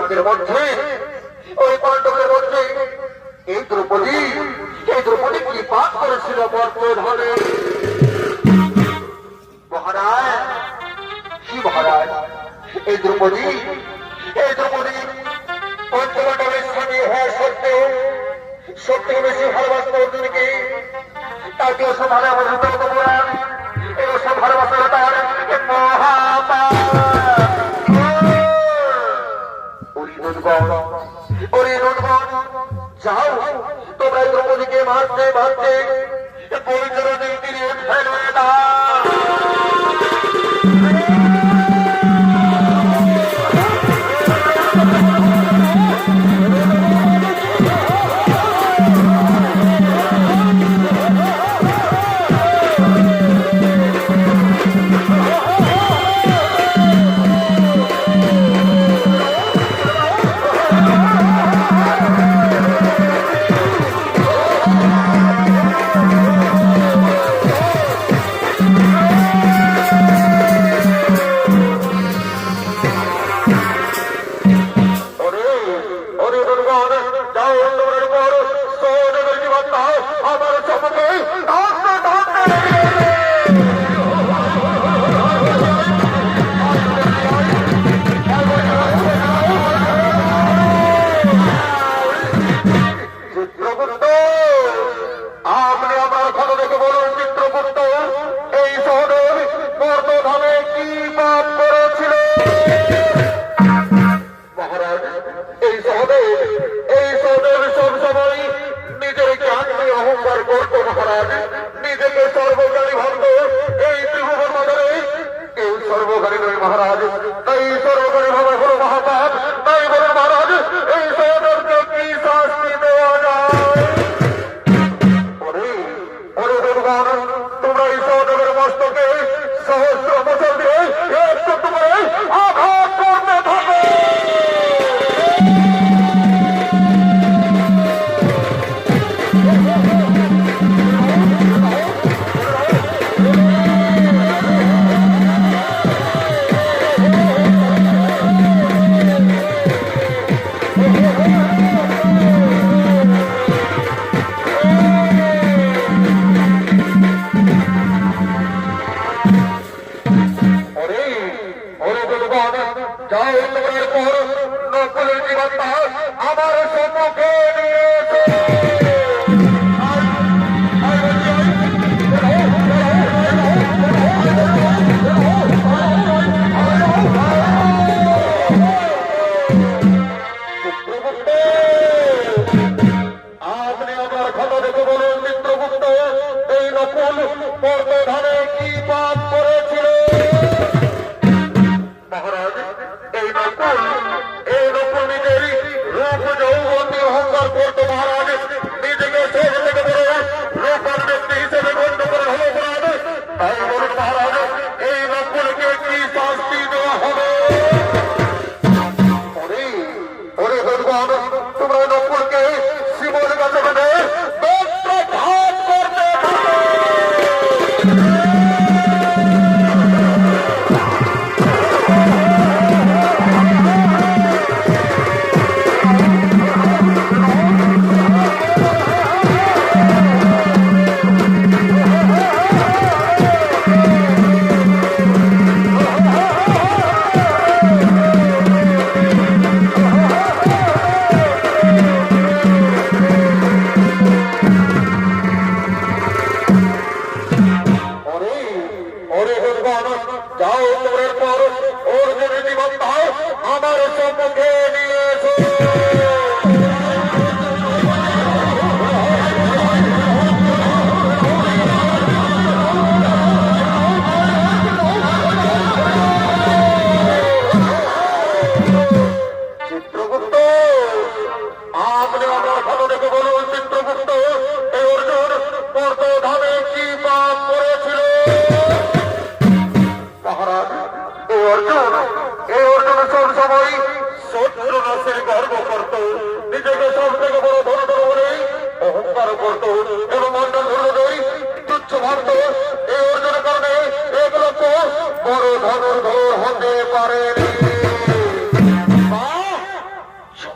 পাণ্ডবের মধ্যে এই দ্রৌপদী কি পাপ করেছিল বর্তমানে? মহারাজ, কি মহারাজ, এই দ্রৌপদী পঞ্চপাণ্ডবের স্বামী হওয়া সত্ত্বেও সবথেকে বেশি ভালোবাসত অর্জুনকে। তাকেও সব ভালোবাসা পুরাণ এবং সব ভালোবাসা তার মহাপাপ। যাও, তোমরা দ্রৌপদীকে মারতে মারতে পবিত্র নদীর তীরে ফেলে দাও।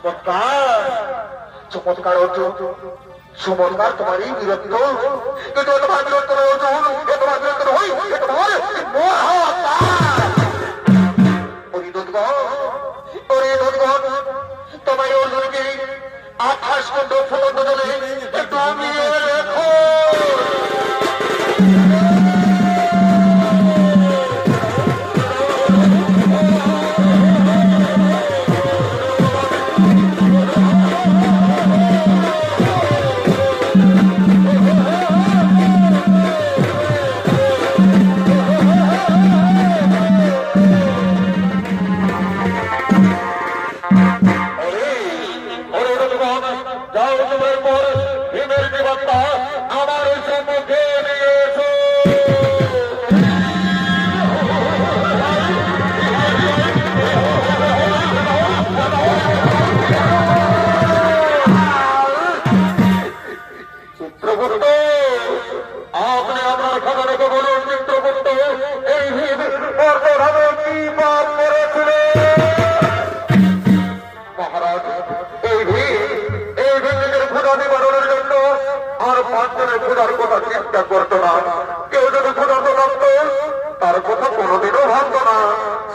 চমৎকার চমৎকার অর্জুন, চমৎকার তোমার এই বীরত্ব। কিন্তু তোমার বীরত্ব অর্জুন, তোমার বীরত্ব হই তোমার তোমার অর্জুনকে 28 খন্ড ফুটন্ত জলে ডুবিয়ে রেখো। চিন্তা করতো না, কেউ যদি ক্ষুধার্ত থাকত তার কথা কোনোদিনও ভাবত না,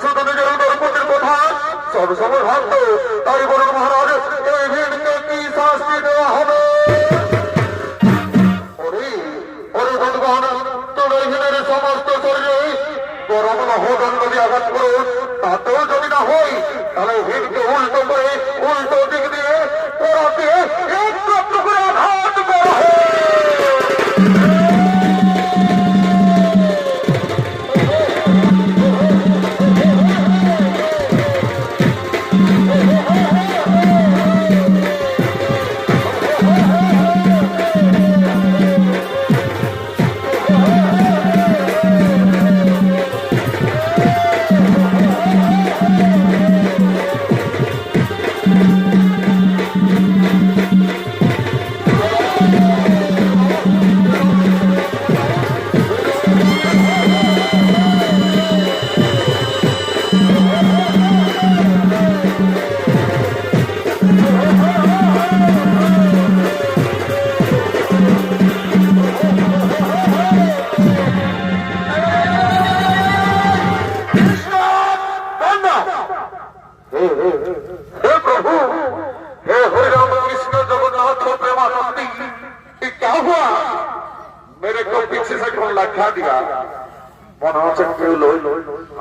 শুধু নিজের দরপতির কথা সবসময় ভাবত। তাই বলুন মহারাজ, এই ভীমকে কি শাস্তি দেওয়া হবে? সমস্ত শরীরে গরম লহদণ্ড দিয়ে আঘাত করুন, তাতেও যদি না হই তাহলে ভীমকে উল্টো করে উল্টো দিক দিয়ে ওরাকে একটু একটু করে আঘাত করা হয়।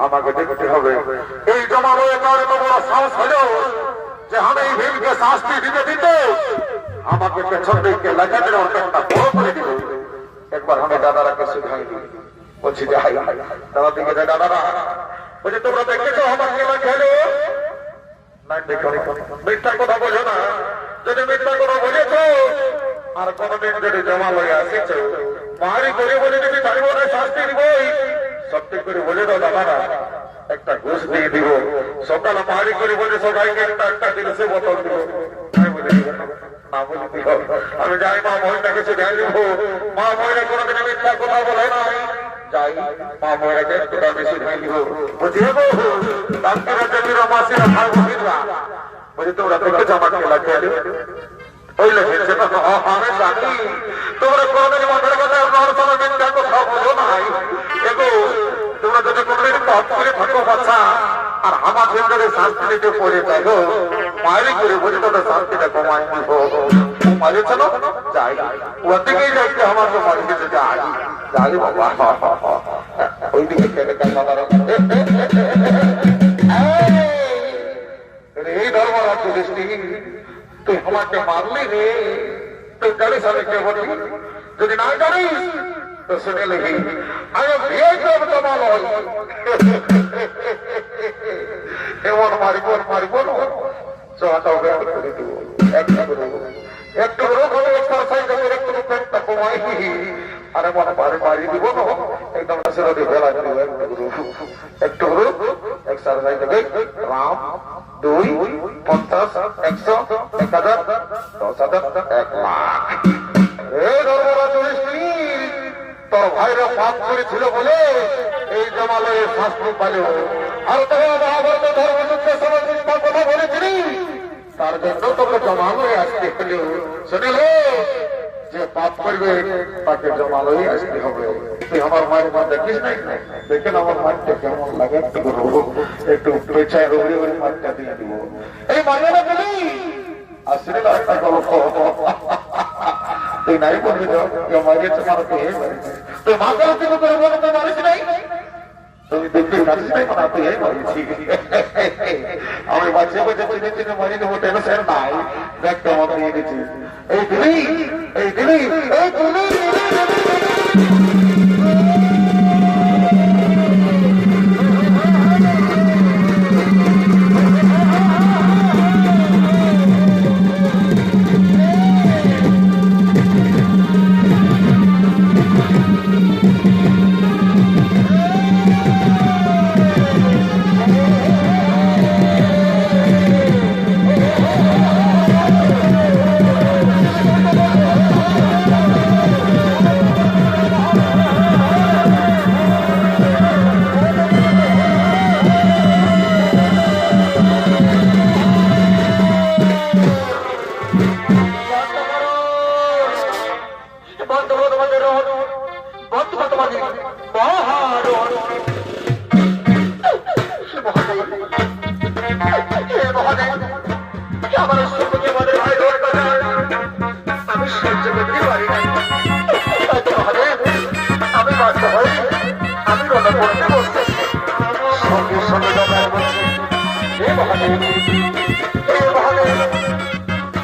আমাকে দেখতে হবে এই জমালয়ের কারণে তো বড় সাহস হলো যে আমি এই ভীমকে শাস্তি দিতে দিতে আমাকে পেছন দিকে লেখা দিলে অর্থাৎ বড় করে দিল। একবার আমি দাদারাকে শিখাই দিই, বলছি যে হাই দাদা দিকে যায়, দাদারা বলছি তোমরা দেখেছো আমাকে লেখা দিল না? দেখো মিথ্যা কথা বলো না, যদি মিথ্যা কথা বলেছ আর কোনদিন যদি জমালয়ে আসেছ মারি করে বলে দিবি পারিব না, শাস্তি দিবই। সত্যি করে বলে দাও দাদারা, একটা ঘুষ দিয়ে দিব, সকালে মারি করে বলে সবাইকে একটা একটা দিলে সে বোতল দিব, আমি যাই মা মহিলাকে শিখাই দিব। মা মহিলা কোনোদিন মিথ্যা কথা বলে নাই, যাই মা মহিলাকে একটা বেশি শিখাই দিব। বুঝিয়ে ডাক্তারের মাসিরা খাবো দিবা, বলছি তোমরা দেখেছো আমাকে লাগিয়ে দিবে ওই লেগেছে না? আমি জানি তোমরা কোনোদিন মাথার কথা আপনার সময় মিথ্যা কথা বলো নাই। এগো তোমরা যদি কোনোদিন পাপ করে থাকো বাচ্চা আর আমার জন্য শাস্তিতে পড়ে যাবো মারি করে বলে তোদের শান্তিটা কমাই দিব। মারিয়েছ না? যাই ওর দিকেই যাইতে আমার তো মারি দিতে যাই যাই বাবা ওই দিকে কেটে এই ধর্মরাজ দৃষ্টি তুই আমাকে মারলি রে, তুই জানিস আমি কে বলি? যদি না জানিস তো শুনে লিখি এমন মারিব মারিব একটু পেটটা কমাই আর এমন মারি মারি দিব না একদম বেলা একটু এক্সারসাইজ রাম 2 50 100 1000 10,000 1 লাখ। তোর ভাইরা পাপ করেছিল বলে এই জমালয়ের শাস্তি পাইল। আর তোমরা মহাভারত ধর্মযুদ্ধের সময় চিন্তা কথা বলেছিলি, তার জন্য শুনিলে যে পাপ করবে তাকে জমালই আসতে হবে। তুই আমার মায়ের মা দেখিস নাই? দেখেন আমার মাঠটা কেমন লাগে, একটু পেছায় রোগে করে মাঠটা দিয়ে দিব। এই মানে না তুমি আসলে একটা গল্প তুই নাই বলবি তো মারিয়েছে মানুষ তুই মা গল্প করে বলে তো মারিস নাই, তুমি দেখতে পাচ্ছিস নাই না তুই মারিয়েছি। আমি বাচ্চা বাচ্চা চিনে চিনে মারি দেবো টেনশন নাই, দেখতে আমার নিয়ে গেছি। এই দিদি এই দিদি এই দিদি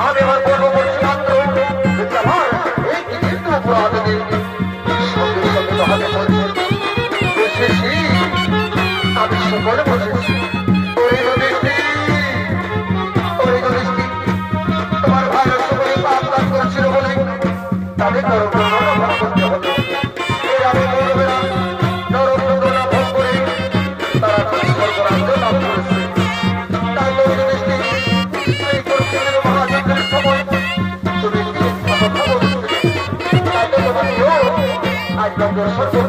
আমি আমার বলবো বলছি মাত্র এই কিন্তু অপরাধী সঙ্গে সঙ্গে মহাদেব বসেছি, আমি সকলে বসেছি। তোমার ভাইয়ের সকলে পাপ কাজ করছিল বলে তাদের নরক ভোগ করতে হবে। এর আমি বলবে না নরক ভোগ করে তারা স্বর্গরাজ্য লাভ করেছে। তাই এই পরিস্থিতির মহাযজ্ঞের সময় তুমি কথা বলছিলে তাতে তোমাকেও আজ স্বর্গ